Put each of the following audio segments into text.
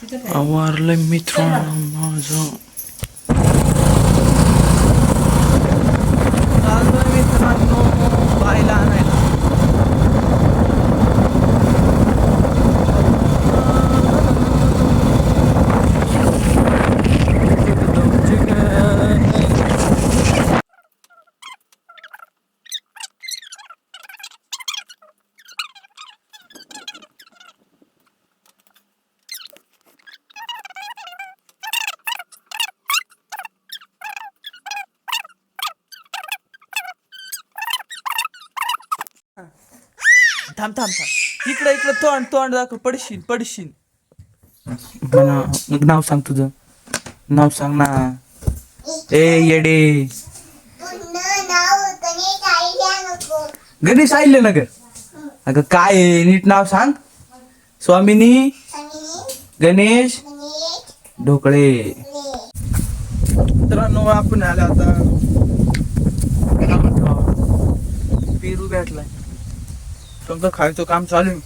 आवारलंय मित्रांनो माझं. चाललोय मित्रांनो बायला आणायला. थांब थांब थांब इकडे इकडे तोंड तोंड दाखव. पडशील पडशील. मग नाव सांग तुझं. नाव सांग ना. ए येडे गणेश आईले ना ग. अगं काय आहे? नीट नाव सांग. स्वामिनी गणेश ढोकळे. मित्रांनो आपण आला आता पेरू भेटलाय. तुमचं खायचं काम चालू आहे.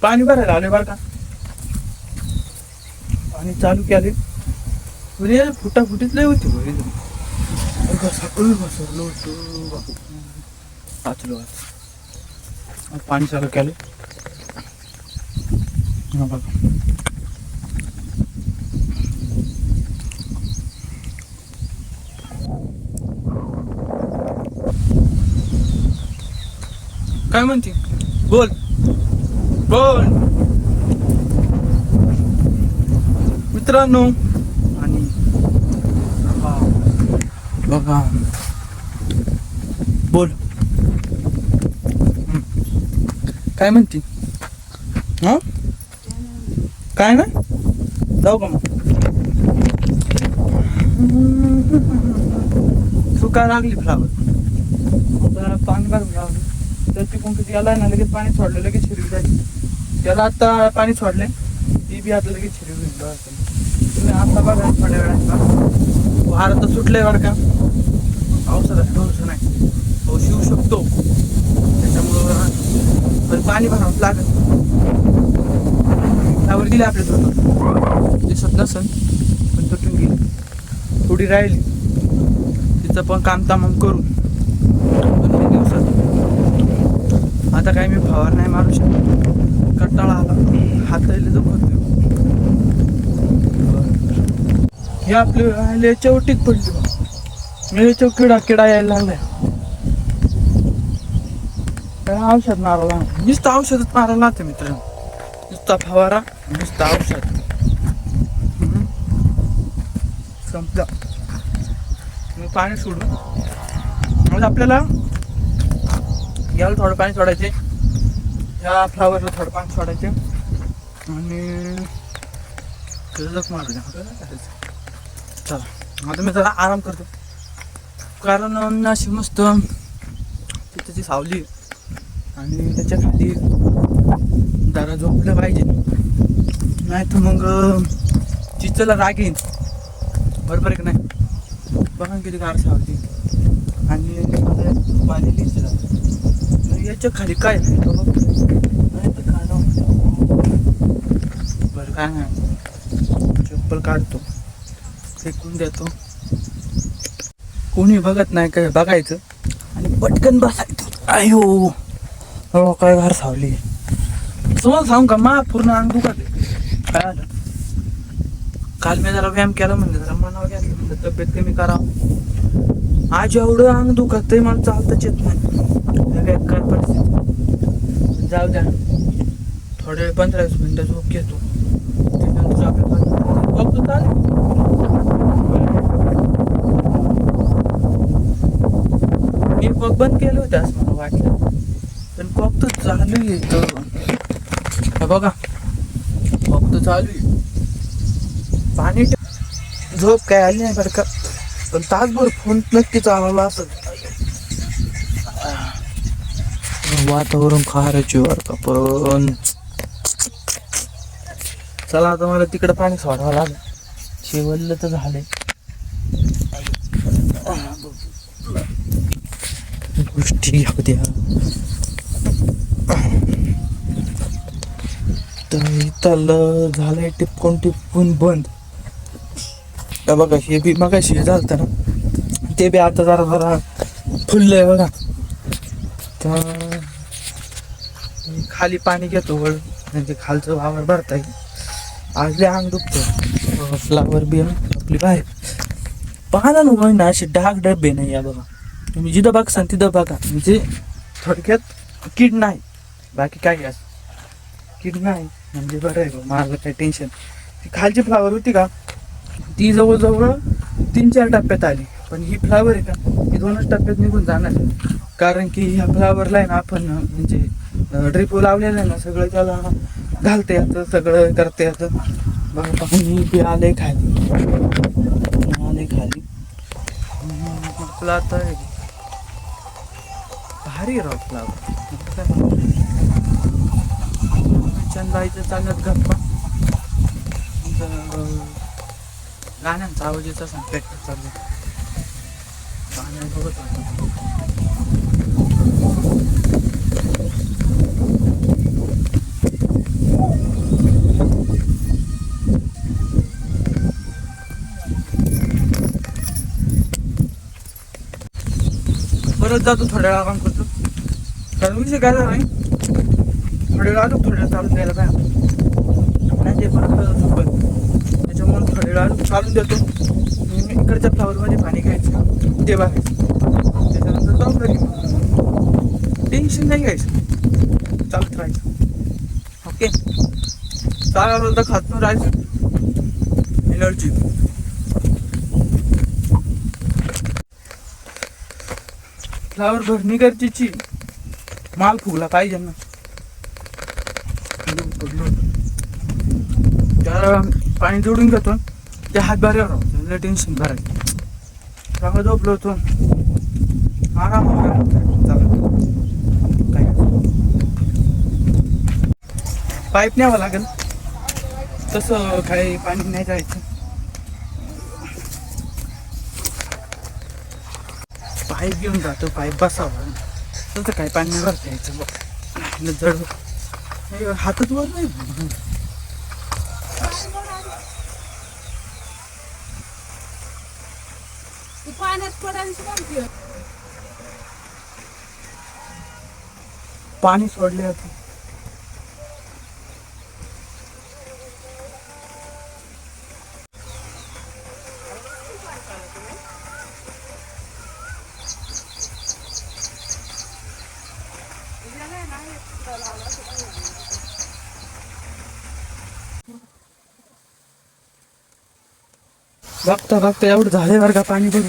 पाणी भरायला आले बरं का. पाणी चालू केले म्हणजे फुटाफुटीच लय होती सकाळी बसवलं होतं. वाचलो पाणी चालू केलं. हा बघा काय म्हणते. बोल बोल मित्रांनो. आणि बघा बोल काय म्हणते. हा काय ना जाऊ का मग. सुका लागली फ्लावर. पाणी भरून लावलं तर तिकडून किती याला ना लगेच पाणी सोडलं. लगेच हिरवी झाली. त्याला आता पाणी सोडले ती बी आता लगेच हिरवी होईल. तुम्ही आता बघा थोड्या वेळात वारा तर सुटलंय बरं का. पावसाचा भरोसा नाही. पाऊस येऊ शकतो त्याच्यामुळं पाणी भरावंच लागत. त्यावर गेले आपल्या तुटून दिसत नसन पण तुटून गेली. थोडी राहिली तिचं पण काम तामाम करून 2-3 दिवसात. आता काय मी फवार नाही मारू शकत. कंटाळा आला. हाताला दुखत हे आपले याच्यावर टीक पडली. याच्यावर किडा यायला लागलाय. औषध मारायला नुसतं औषधच मारायला लागतं मित्रांनो. नुसता फवारा नुसतं औषध संपलं. मग पाणी सोडून मग आपल्याला याला थोडं पाणी सोडायचे. या फ्लावरला थोडं पाणी सोडायचे आणि मारू द्या. चला आता मी जरा आराम करतो. कारण अशी मस्त तिथे ती सावली आणि त्याच्या खाली जरा झोपलं पाहिजे. नाही तर मग चिचला राग येईल. बरोबर आहे का नाही. बघा किती गार सावली आणि याच्या खाली काय नाही तर बरं काय नाही. चप्पल काढतो फेकून देतो. कोणी बघत नाही काय बघायचं आणि पटकन बसायचं. आयो हो काय गार सावली. तुम्हाला सांगू का मा पूर्ण अंग दुखत. काय आलं काल मी जरा व्यायाम केला म्हणजे जरा मनावर घेतलं म्हणजे तब्येत कमी करावं. आज एवढं अंग दुखत मला चालताच येत नाही. बेकार परिस्थिती. जाऊ द्या थोडे 15-20 मिनिटं झोप घेतो. त्याच्यानंतर आपल्या बघतो चालेल. मी बघ बंद केलं होतं असं मला वाटलं पण कॉक तर चालू आहे. बघा कॉक तर चालू आहे. पाणी झोप काय आली नाही बरं का. पण तासभर फोन नक्की चालवला असं. वातावरण खारायची बरं का. पण चला आता मला तिकडं पाणी सोडावं लागेल. शेवटलं तर झालंय. गोष्टी होत्या तर चाललं झालंय टिपकून टिपकून बंद. तर बघा हे बी मगाशी झालं ना, ते बी आता जरा जरा फुललंय बघा. तर खाली पाणी घेतो वळ, म्हणजे खालचं वावर भरता येईल. आज लय अंग दुखतं. फ्लावर बी आपली बाहेर पाहना ना ना असे डाग डबे नाही या बघा. तुम्ही जिथं बघसान तिथं बघा. म्हणजे थोडक्यात कीड नाही, बाकी काय असं कीड नाही. म्हणजे बरं आहे बा, मला काही टेन्शन. ती खालची फ्लावर होती का, ती जवळजवळ 3-4 टप्प्यात आली. पण ही फ्लावर आहे का, ही 2च टप्प्यात निघून जाणार. कारण की ह्या फ्लावरला आहे ना आपण म्हणजे ड्रिप लावलेलं आहे ना, सगळं त्याला घालते येतं, सगळं करते येतं. बघा पाणी बी आले खाली, आले खाली. आपलं आता भारी राव फ्लावर. चंदाईचं चालत गप्पा, गाण्यांचा आवाज येत असं ट्रॅक्टर चाललं गाण्या बघत होतो. परत जातो थोड्या वेळा काम करतो. कारण विषय काय झाला नाही, थोड्या वेळा थोड्या वेळा चालून द्यायला काय नाही, ते परत त्याच्यामुळे थोड्या वेळा चालून देतो. इकडच्या फ्लावरमध्ये पाणी घ्यायचं, ते बघायचं, त्याच्यानंतर जाऊन घरी. टेन्शन नाही घ्यायचं, चालत राहायचं. ओके, चालायला तर खात नाही राहायचं. एनर्जी फ्लावर भरणी गरजेची, माल फुगला पाहिजे ना. त्याला पाणी जोडून घेतो, त्या हातभाऱ्यावर राहतो, टेन्शन भरायचं. चांगलं झोपलो होतो, आराम काय पाईप न्यावं लागेल, तसं काही पाणी नाही जायचं. पाईप घेऊन जातो, पाईप बसावं, तसं काही पाणी नाही भरता यायचं. बघ जड हातच वर नाही. पाणी सोडले आता. बघता बघता एवढं झाले बरं का पाणी भरून.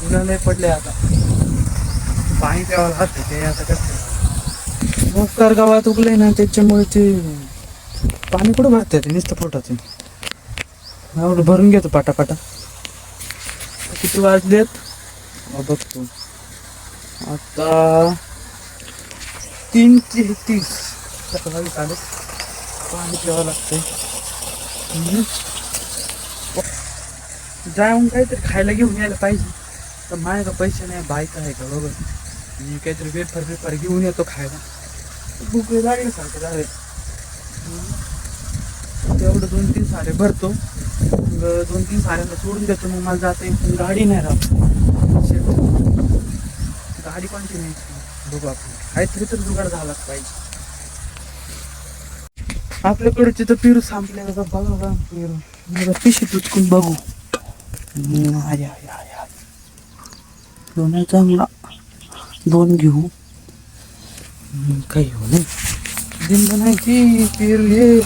उन्हाळे पडले आता, पाणी प्यावं लागतं. ते आता कसं मोकार गावात उगले ना, त्याच्यामुळे ते पाणी कुठं भरते, ते नुसतं पोटाचं. एवढं भरून घेतो पाटापाटा. किती वाजलेत बघतो आता, 3:33. सकाळी चालेल, पाणी प्यावं लागतंय. जाऊन काहीतरी खायला घेऊन यायला पाहिजे. तर माझ्या का पैसे नाही, बाईक आहे का बरोबर. मी काहीतरी वेफर घेऊन येतो खायला. भूक लागल्यासारखं झालं. तेवढं 2-3 सारे भरतो, मग 2-3 साऱ्यांना सोडून देतो. मग मला जाता येईल, गाडी नाही राहत. गाडी कोणती नाही, बघू आपण काहीतरी तर जुगाड झालाच पाहिजे. आपल्याकडचे तर पेरू संपले बघा. पेरू पिशी तुचकून बघू. दोन चांगला 2 घेऊ, काही हो नाही. दिन बनायची पेरू हे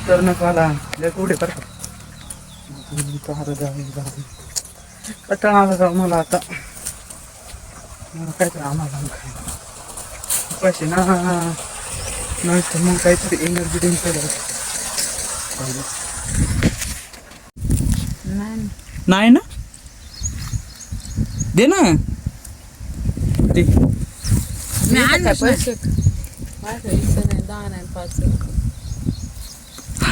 तर नकाला कुठे करतात. कटाळा आला मला आता. मला काहीतरी आम्हाला खायला पैसे ना, नाही तर मग काहीतरी एनर्जी ड्रिंक नाही ना, दे ना ते. पैसे नाही, 10 नाही, 5.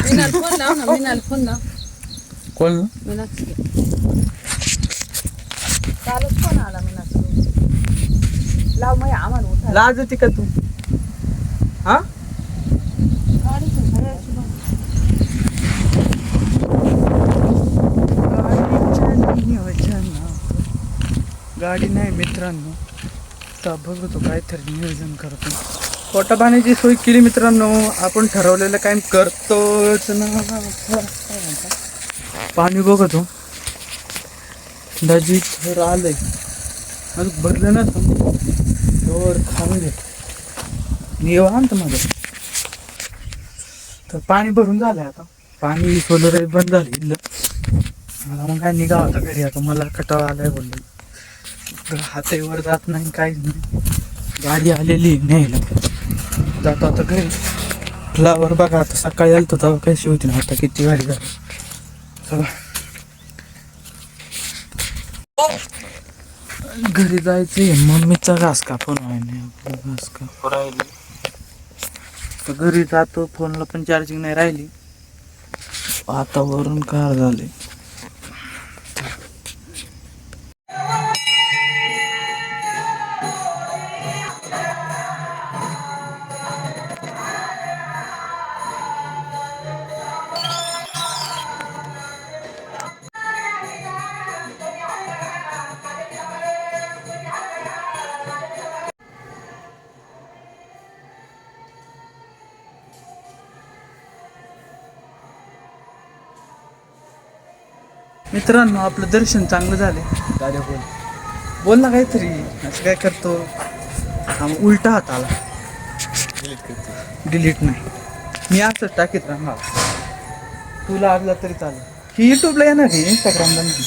मीनाला फोन लाव ना, मीनाला फोन लाव. कोण मीनाच कालच फोन आला मीनाचा. लाव मग आम्हाला उठा. लाज होती का तू? हा गाडीतून गाडी नाही मित्रांनो, तर बघतो काहीतरी नियोजन करतो. पोटा पाण्याची सोय केली मित्रांनो, आपण ठरवलेलं काय करतोच ना. पाणी बघतो दाजी तर आलंय, अजून भरलं ना तर खाऊन घे निवांत मध्ये. तर पाणी भरून झालंय आता, पाणी सोलर बंद झाली. मला मग काय निघा होता घरी, आता मला कटाळा आलाय बोलले. हातावर जात नाही काहीच नाही, गाडी आलेली न्यायला. जातो आता घरी. फ्लावर बघा आता सकाळी आलतो तेव्हा कशी होती ना, आता किती गाडी झाली. चला घरी जायचे. मम्मीचा घास कापून घास कापू राहिली, तर घरी जातो. फोनला पण चार्जिंग नाही राहिली. वातावरण कार झाले. मित्रांनो आपलं दर्शन चांगलं झाले. दादा बोल ना काहीतरी, असं काय करतो. उलटा हात आला, डिलीट नाही. मी असंच टाकीत राहणार, तुला आला तरी चालेल. ही यूट्यूबला येणार आहे, इंस्टाग्रामला नाही.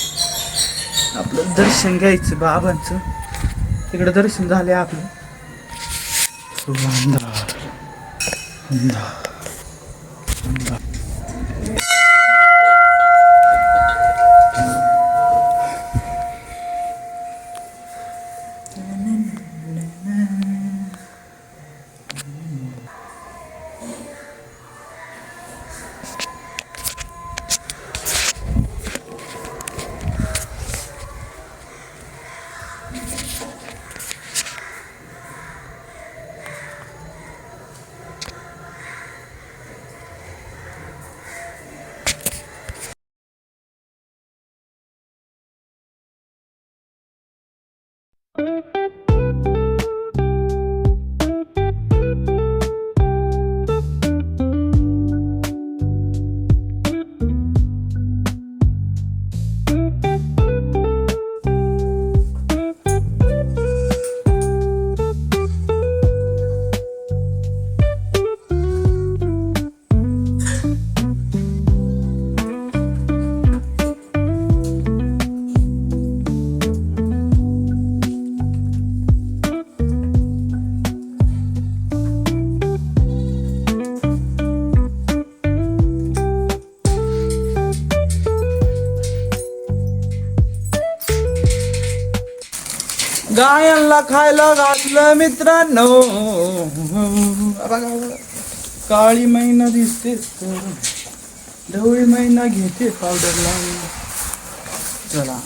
आपलं दर्शन घ्यायचं बाबांचं, तिकडे दर्शन झाले आपलं. गायांना खायला घातलं मित्रांनो. काळी मैना दिसते, ढवळी मैना घेते पावडर लावून. चला